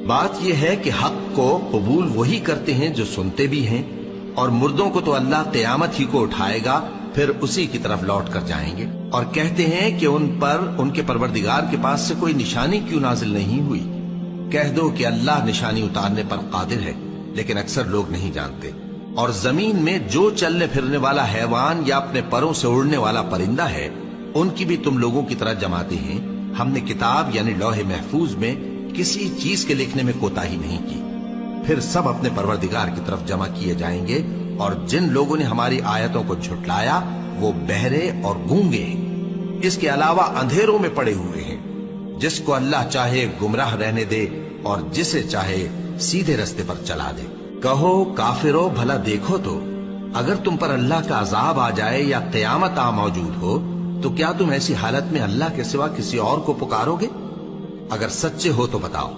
बात यह है कि हक को कबूल वही करते हैं जो सुनते भी हैं, और मुर्दों को तो अल्लाह क़यामत ही को उठाएगा, फिर उसी की तरफ लौट कर जाएंगे। और कहते हैं कि उन पर उनके परवरदिगार के पास से कोई निशानी क्यों नाजिल नहीं हुई। कह दो कि अल्लाह निशानी उतारने पर कादिर है, लेकिन अक्सर लोग नहीं जानते। और जमीन में जो चलने फिरने वाला हैवान या अपने परों से उड़ने वाला परिंदा है, उनकी भी तुम लोगों की तरह जमाते हैं। हमने किताब यानी लौहे महफूज में किसी चीज के लिखने में कोताही नहीं की। फिर सब अपने परवरदिगार की तरफ जमा किए जाएंगे। और जिन लोगों ने हमारी आयतों को झुटलाया वो बहरे और गूंगे हैं, इसके अलावा अंधेरों में पड़े हुए हैं। जिसको अल्लाह चाहे गुमराह रहने दे और जिसे चाहे सीधे रास्ते पर चला दे। कहो काफिरो, भला देखो तो, अगर तुम पर अल्लाह का अजाब आ जाए या क़यामत आ मौजूद हो, तो क्या तुम ऐसी हालत में अल्लाह के सिवा किसी और को पुकारोगे? अगर सच्चे हो तो बताओ।